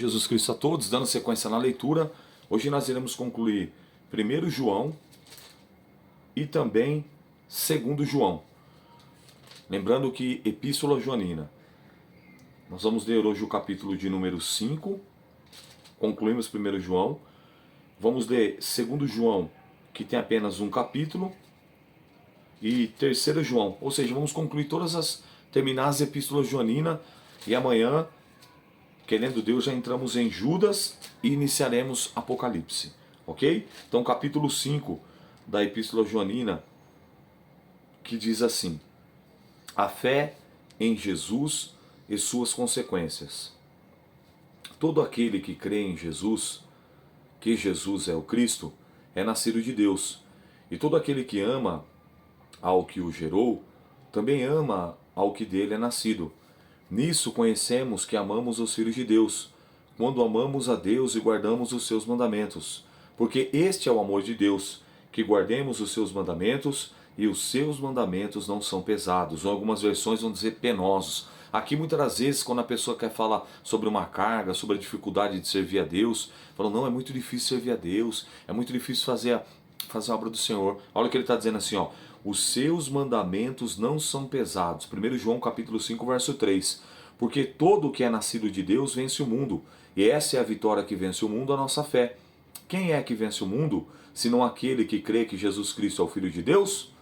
Jesus Cristo a todos, dando sequência na leitura. Hoje nós iremos concluir 1 João e também 2 João. Lembrando que Epístola Joanina. Nós vamos ler hoje o capítulo de número 5, concluímos 1 João. Vamos ler 2 João, que tem apenas um capítulo, e 3 João, ou seja, vamos concluir terminar as Epístolas Joanina, e amanhã, querendo Deus, já entramos em Judas e iniciaremos Apocalipse, ok? Então capítulo 5 da Epístola Joanina, que diz assim: a fé em Jesus e suas consequências. Todo aquele que crê em Jesus, que Jesus é o Cristo, é nascido de Deus. E todo aquele que ama ao que o gerou, também ama ao que dele é nascido. Nisso conhecemos que amamos os filhos de Deus, quando amamos a Deus e guardamos os seus mandamentos. Porque este é o amor de Deus, que guardemos os seus mandamentos, e os seus mandamentos não são pesados. Ou algumas versões vão dizer penosos. Aqui muitas das vezes, quando a pessoa quer falar sobre uma carga, sobre a dificuldade de servir a Deus, falam, não, é muito difícil servir a Deus, é muito difícil fazer a obra do Senhor. Olha o que ele está dizendo assim, ó: os seus mandamentos não são pesados. 1 João capítulo 5, verso 3. Porque todo o que é nascido de Deus vence o mundo. E essa é a vitória que vence o mundo, a nossa fé. Quem é que vence o mundo, senão aquele que crê que Jesus Cristo é o Filho de Deus?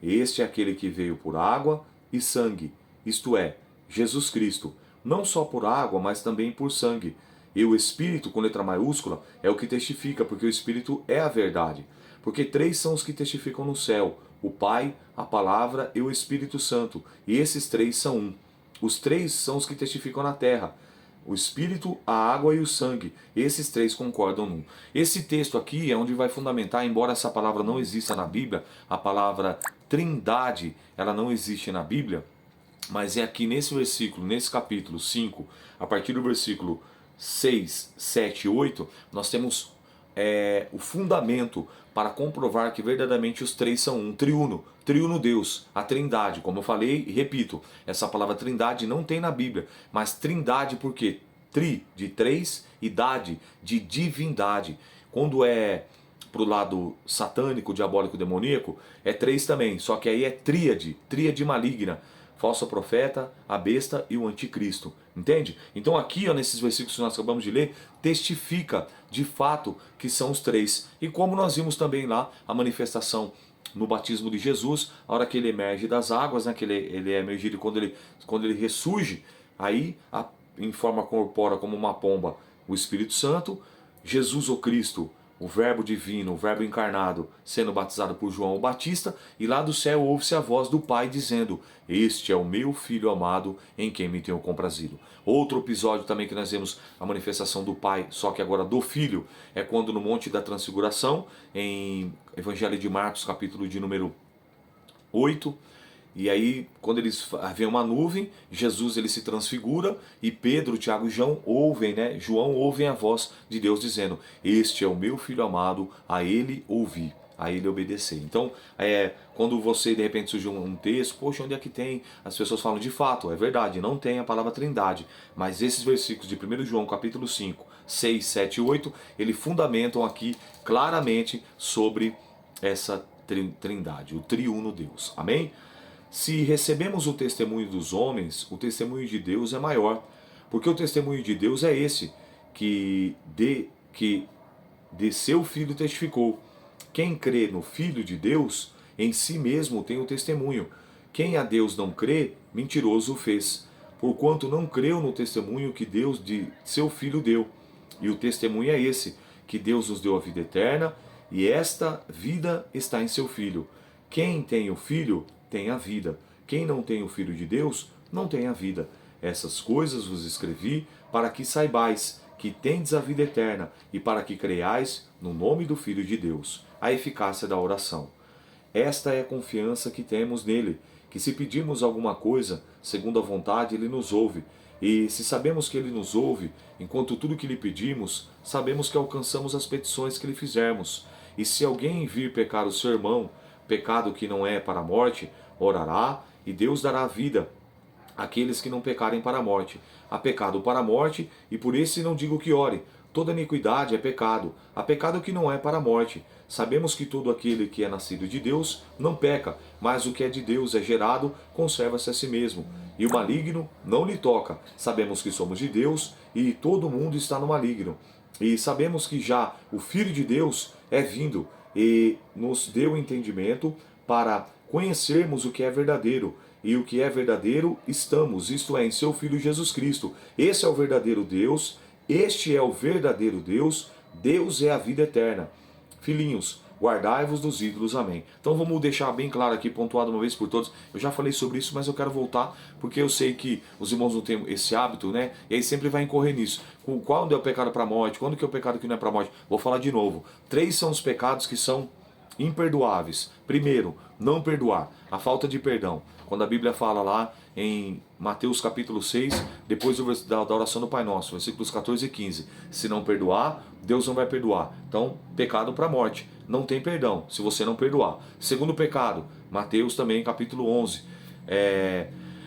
Este é aquele que veio por água e sangue, isto é, Jesus Cristo, não só por água, mas também por sangue. E o Espírito, com letra maiúscula, é o que testifica, porque o Espírito é a verdade. Porque três são os que testificam no céu: o Pai, a Palavra e o Espírito Santo. E esses três são um. Os três são os que testificam na terra: o Espírito, a água e o sangue. Esses três concordam num. Esse texto aqui é onde vai fundamentar, embora essa palavra não exista na Bíblia, a palavra Trindade, ela não existe na Bíblia, mas é aqui nesse versículo, nesse capítulo 5, a partir do versículo 6, 7 e 8, nós temos o fundamento para comprovar que verdadeiramente os três são um, triuno Deus, a trindade. Como eu falei e repito, essa palavra trindade não tem na Bíblia, mas trindade porque tri de três e dade de divindade. Quando é pro lado satânico, diabólico, demoníaco, é três também, só que aí é tríade maligna: falso profeta, a besta e o anticristo. Entende? Então aqui, ó, nesses versículos que nós acabamos de ler, testifica de fato que são os três. E como nós vimos também lá a manifestação no batismo de Jesus, a hora que ele emerge das águas, né, que ele é emergido quando ele ressurge, aí em forma corpórea como uma pomba, o Espírito Santo, Jesus o Cristo, o verbo divino, o verbo encarnado, sendo batizado por João o Batista, e lá do céu ouve-se a voz do Pai dizendo: este é o meu Filho amado, em quem me tenho comprazido. Outro episódio também que nós vemos a manifestação do Pai, só que agora do Filho, é quando no Monte da Transfiguração, em Evangelho de Marcos, capítulo de número 8, e aí, quando eles vêem uma nuvem, Jesus ele se transfigura, e Pedro, Tiago e João ouvem a voz de Deus dizendo: este é o meu Filho amado, a ele ouvi, a ele obedecer. Então, quando você de repente surge um texto, poxa, onde é que tem? As pessoas falam, de fato, é verdade, não tem a palavra trindade, mas esses versículos de 1 João capítulo 5, 6, 7 e 8, eles fundamentam aqui claramente sobre essa trindade, o triuno Deus. Amém? Se recebemos o testemunho dos homens, o testemunho de Deus é maior. Porque o testemunho de Deus é esse, que de seu Filho testificou. Quem crê no Filho de Deus, em si mesmo tem o testemunho. Quem a Deus não crê, mentiroso o fez, porquanto não creu no testemunho que Deus de seu Filho deu. E o testemunho é esse, que Deus nos deu a vida eterna, e esta vida está em seu Filho. Quem tem o Filho, tem a vida. Quem não tem o Filho de Deus, não tem a vida. Essas coisas vos escrevi para que saibais que tendes a vida eterna e para que creiais no nome do Filho de Deus. A eficácia da oração. Esta é a confiança que temos nele, que se pedirmos alguma coisa, segundo a vontade, ele nos ouve. E se sabemos que ele nos ouve, enquanto tudo que lhe pedimos, sabemos que alcançamos as petições que lhe fizermos. E se alguém vir pecar o seu irmão, pecado que não é para a morte, orará e Deus dará vida. aqueles que não pecarem para a morte. Há pecado para a morte, e por esse não digo que ore. Toda iniquidade é pecado. Há pecado que não é para a morte. Sabemos que todo aquele que é nascido de Deus não peca, mas o que é de Deus é gerado, conserva-se a si mesmo. E o maligno não lhe toca. Sabemos que somos de Deus e todo mundo está no maligno. E sabemos que já o Filho de Deus é vindo e nos deu entendimento para conhecermos o que é verdadeiro. E o que é verdadeiro estamos, isto é, em seu Filho Jesus Cristo. Esse é o verdadeiro Deus, este é o verdadeiro Deus, Deus é a vida eterna. Filhinhos, guardai-vos dos ídolos, amém. Então vamos deixar bem claro aqui, pontuado uma vez por todos. Eu já falei sobre isso, mas eu quero voltar, porque eu sei que os irmãos não têm esse hábito, né? E aí sempre vai incorrer nisso. Quando é o pecado para a morte? Quando que é o pecado que não é para a morte? Vou falar de novo. 3 são os pecados que são imperdoáveis. Primeiro, não perdoar, a falta de perdão. Quando a Bíblia fala lá em Mateus capítulo 6, depois da oração do Pai Nosso, versículos 14 e 15. Se não perdoar, Deus não vai perdoar. Então, pecado para a morte. Não tem perdão se você não perdoar. Segundo pecado, Mateus também capítulo 11.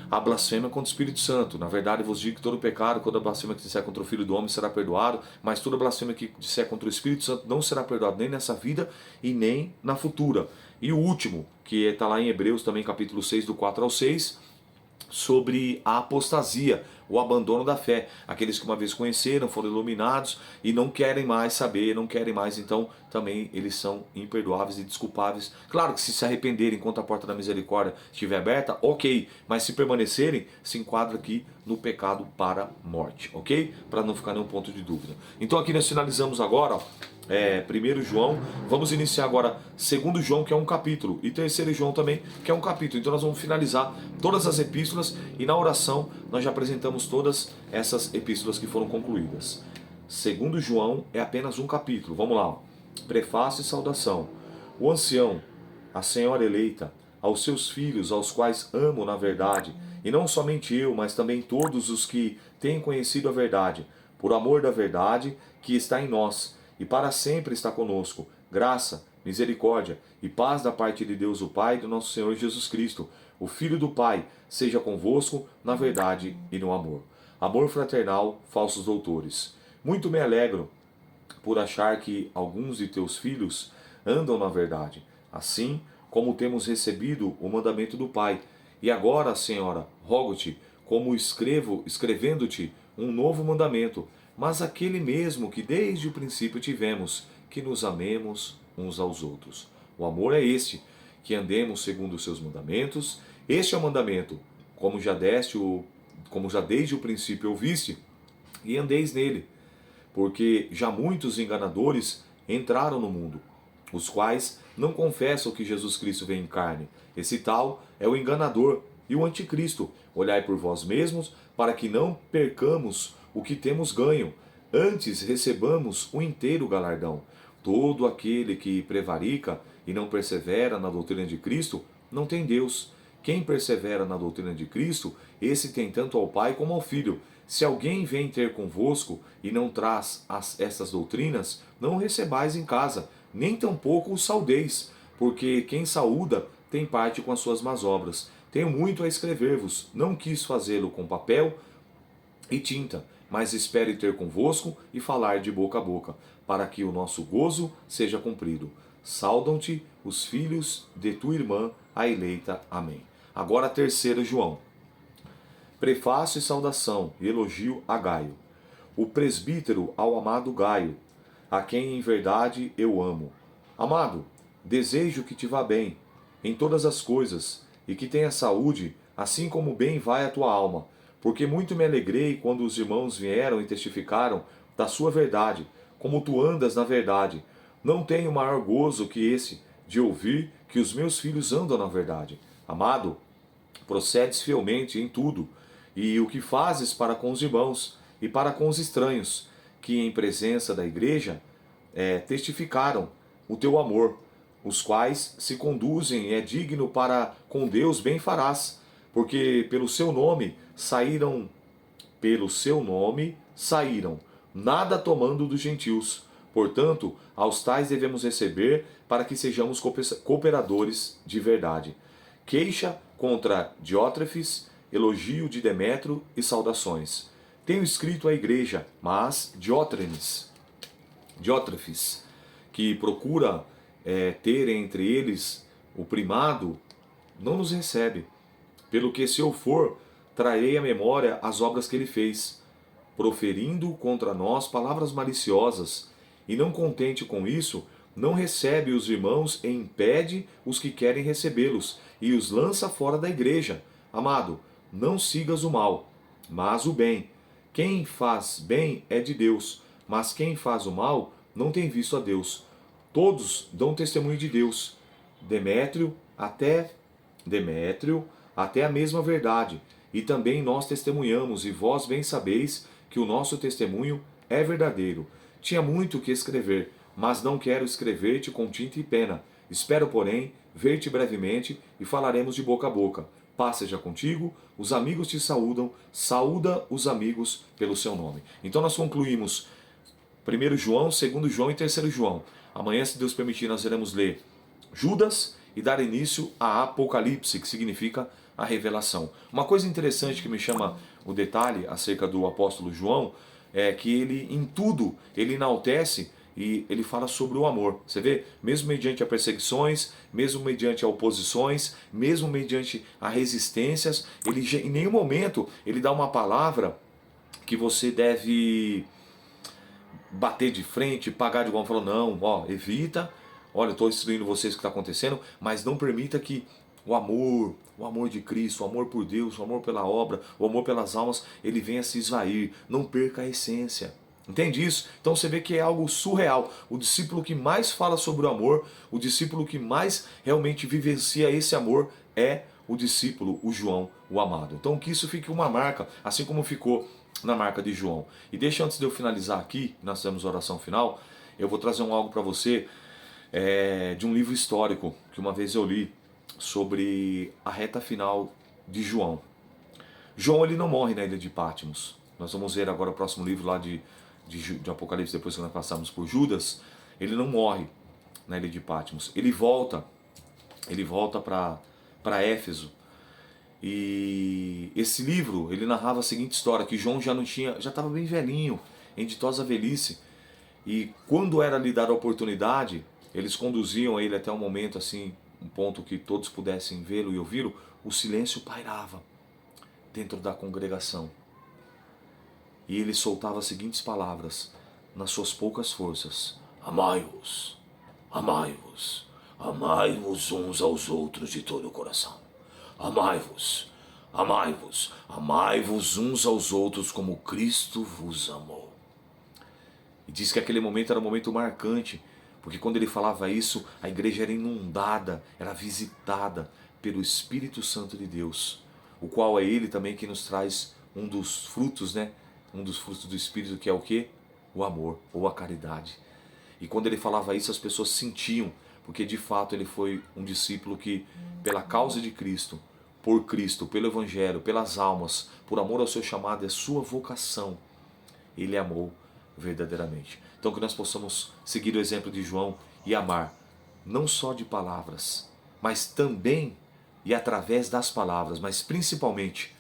A blasfêmia contra o Espírito Santo. Na verdade, vos digo que todo pecado, toda blasfêmia que disser contra o Filho do Homem será perdoado, mas toda blasfêmia que disser contra o Espírito Santo não será perdoado nem nessa vida e nem na futura. E o último, que está lá em Hebreus também, capítulo 6, do 4 ao 6, sobre a apostasia, o abandono da fé. Aqueles que uma vez conheceram, foram iluminados e não querem mais saber, não querem mais, então também eles são imperdoáveis e desculpáveis. Claro que se arrependerem enquanto a porta da misericórdia estiver aberta, ok, mas se permanecerem, se enquadra aqui no pecado para a morte, ok? Para não ficar nenhum ponto de dúvida. Então aqui nós finalizamos agora, ó, 1 João, vamos iniciar agora 2 João, que é um capítulo, e 3 João também, que é um capítulo. Então nós vamos finalizar todas as epístolas e na oração nós já apresentamos todas essas epístolas que foram concluídas. 2 João é apenas um capítulo, vamos lá. Prefácio e saudação. O ancião, a senhora eleita, aos seus filhos, aos quais amo na verdade, e não somente eu, mas também todos os que têm conhecido a verdade, por amor da verdade que está em nós, e para sempre está conosco, graça, misericórdia e paz da parte de Deus o Pai e do nosso Senhor Jesus Cristo, o Filho do Pai, seja convosco na verdade e no amor. Amor fraternal, falsos doutores. Muito me alegro por achar que alguns de teus filhos andam na verdade, assim como temos recebido o mandamento do Pai. E agora, Senhora, rogo-te, como escrevendo-te um novo mandamento, mas aquele mesmo que desde o princípio tivemos, que nos amemos uns aos outros. O amor é este, que andemos segundo os seus mandamentos. Este é o mandamento, como já desde o princípio ouviste, e andeis nele. Porque já muitos enganadores entraram no mundo, os quais não confessam que Jesus Cristo veio em carne. Esse tal é o enganador e o anticristo. Olhai por vós mesmos, para que não percamos o que temos ganho, antes recebamos o inteiro galardão. Todo aquele que prevarica e não persevera na doutrina de Cristo, não tem Deus. Quem persevera na doutrina de Cristo, esse tem tanto ao Pai como ao Filho. Se alguém vem ter convosco e não traz essas doutrinas, não o recebais em casa, nem tampouco o saudeis, porque quem saúda tem parte com as suas más obras. Tenho muito a escrever-vos, não quis fazê-lo com papel e tinta, mas espere ter convosco e falar de boca a boca, para que o nosso gozo seja cumprido. Saudam-te os filhos de tua irmã, a eleita. Amém. Agora 3 João. Prefácio e saudação e elogio a Gaio, o presbítero ao amado Gaio, a quem em verdade eu amo. Amado, desejo que te vá bem em todas as coisas e que tenha saúde, assim como bem vai a tua alma, porque muito me alegrei quando os irmãos vieram e testificaram da sua verdade, como tu andas na verdade. Não tenho maior gozo que esse, de ouvir que os meus filhos andam na verdade. Amado, procedes fielmente em tudo, e o que fazes para com os irmãos e para com os estranhos, que em presença da igreja testificaram o teu amor, os quais se conduzem é digno para com Deus bem farás, porque pelo seu nome saíram, nada tomando dos gentios. Portanto, aos tais devemos receber para que sejamos cooperadores de verdade. Queixa contra Diótrefes elogio de Demétrio e saudações. Tenho escrito à igreja, mas Diótrefes, que procura ter entre eles o primado, não nos recebe. Pelo que, se eu for, trarei à memória as obras que ele fez, proferindo contra nós palavras maliciosas, e não contente com isso, não recebe os irmãos e impede os que querem recebê-los, e os lança fora da igreja. Amado, não sigas o mal, mas o bem. Quem faz bem é de Deus, mas quem faz o mal não tem visto a Deus. Todos dão testemunho de Deus. Demétrio até a mesma verdade. E também nós testemunhamos, e vós bem sabeis que o nosso testemunho é verdadeiro. Tinha muito o que escrever, mas não quero escrever-te com tinta e pena. Espero, porém, ver-te brevemente e falaremos de boca a boca. Paz seja contigo, os amigos te saúdam, saúda os amigos pelo seu nome. Então nós concluímos 1 João, 2 João e 3 João. Amanhã, se Deus permitir, nós iremos ler Judas e dar início a Apocalipse, que significa a revelação. Uma coisa interessante que me chama o detalhe acerca do apóstolo João é que ele, em tudo, ele enaltece e ele fala sobre o amor. Você vê? Mesmo mediante as perseguições, mesmo mediante as oposições, mesmo mediante as resistências, ele em nenhum momento ele dá uma palavra que você deve bater de frente, pagar de igual, falou, não, ó, evita, olha, eu estou instruindo vocês o que está acontecendo, mas não permita que o amor de Cristo, o amor por Deus, o amor pela obra, o amor pelas almas, ele venha se esvair, não perca a essência. Entende isso? Então você vê que é algo surreal. O discípulo que mais fala sobre o amor, o discípulo que mais realmente vivencia esse amor é o discípulo, o João, o amado. Então que isso fique uma marca, assim como ficou na marca de João. E deixa, antes de eu finalizar aqui, nós temos a oração final, eu vou trazer algo para você de um livro histórico que uma vez eu li sobre a reta final de João. João, ele não morre na ilha de Patmos. Nós vamos ver agora o próximo livro lá de Apocalipse, depois que nós passamos por Judas. Ele não morre na ilha de Patmos. Ele volta para Éfeso. E esse livro, ele narrava a seguinte história, que João já estava bem velhinho, em ditosa velhice, e quando era lhe dada a oportunidade, eles conduziam ele até um momento assim, um ponto que todos pudessem vê-lo e ouvi-lo, o silêncio pairava dentro da congregação. E ele soltava as seguintes palavras, nas suas poucas forças: amai-vos, amai-vos, amai-vos uns aos outros de todo o coração. Amai-vos, amai-vos, amai-vos uns aos outros como Cristo vos amou. E diz que aquele momento era um momento marcante, porque quando ele falava isso, a igreja era inundada, era visitada pelo Espírito Santo de Deus, o qual é Ele também que nos traz um dos frutos, né? Um dos frutos do Espírito, que é o quê? O amor, ou a caridade. E quando ele falava isso, as pessoas sentiam, porque de fato ele foi um discípulo que, pela causa de Cristo, por Cristo, pelo Evangelho, pelas almas, por amor ao seu chamado e à sua vocação, ele amou verdadeiramente. Então que nós possamos seguir o exemplo de João e amar, não só de palavras, mas também e através das palavras, mas principalmente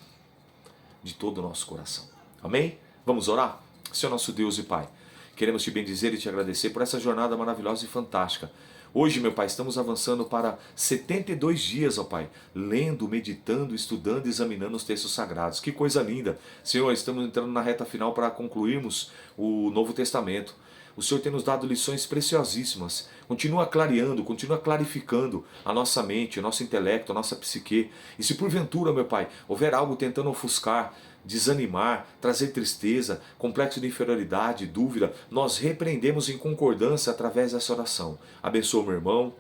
de todo o nosso coração. Amém? Vamos orar? Senhor nosso Deus e Pai, queremos te bendizer e te agradecer por essa jornada maravilhosa e fantástica. Hoje, meu Pai, estamos avançando para 72 dias, ó Pai, lendo, meditando, estudando, examinando os textos sagrados. Que coisa linda! Senhor, estamos entrando na reta final para concluirmos o Novo Testamento. O Senhor tem nos dado lições preciosíssimas. Continua clareando, continua clarificando a nossa mente, o nosso intelecto, a nossa psique. E se porventura, meu Pai, houver algo tentando ofuscar, desanimar, trazer tristeza, complexo de inferioridade, dúvida, nós repreendemos em concordância através dessa oração. Abençoa meu irmão,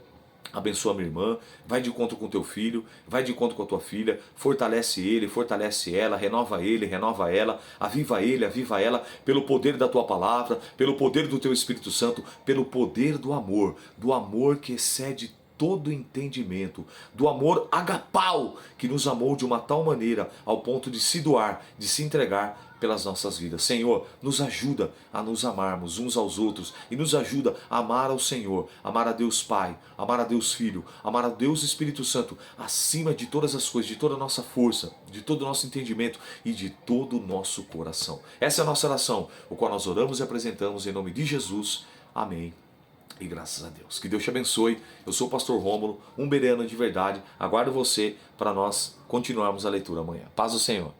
abençoa minha irmã, vai de encontro com teu filho, vai de encontro com a tua filha, fortalece ele, fortalece ela, renova ele, renova ela, aviva ele, aviva ela, pelo poder da tua palavra, pelo poder do teu Espírito Santo, pelo poder do amor que excede todo entendimento, do amor agapau que nos amou de uma tal maneira ao ponto de se doar, de se entregar pelas nossas vidas. Senhor, nos ajuda a nos amarmos uns aos outros e nos ajuda a amar ao Senhor, amar a Deus Pai, amar a Deus Filho, amar a Deus Espírito Santo, acima de todas as coisas, de toda a nossa força, de todo o nosso entendimento e de todo o nosso coração. Essa é a nossa oração, o qual nós oramos e apresentamos em nome de Jesus. Amém. E graças a Deus. Que Deus te abençoe. Eu sou o pastor Rômulo, um bereano de verdade. Aguardo você para nós continuarmos a leitura amanhã. Paz do Senhor.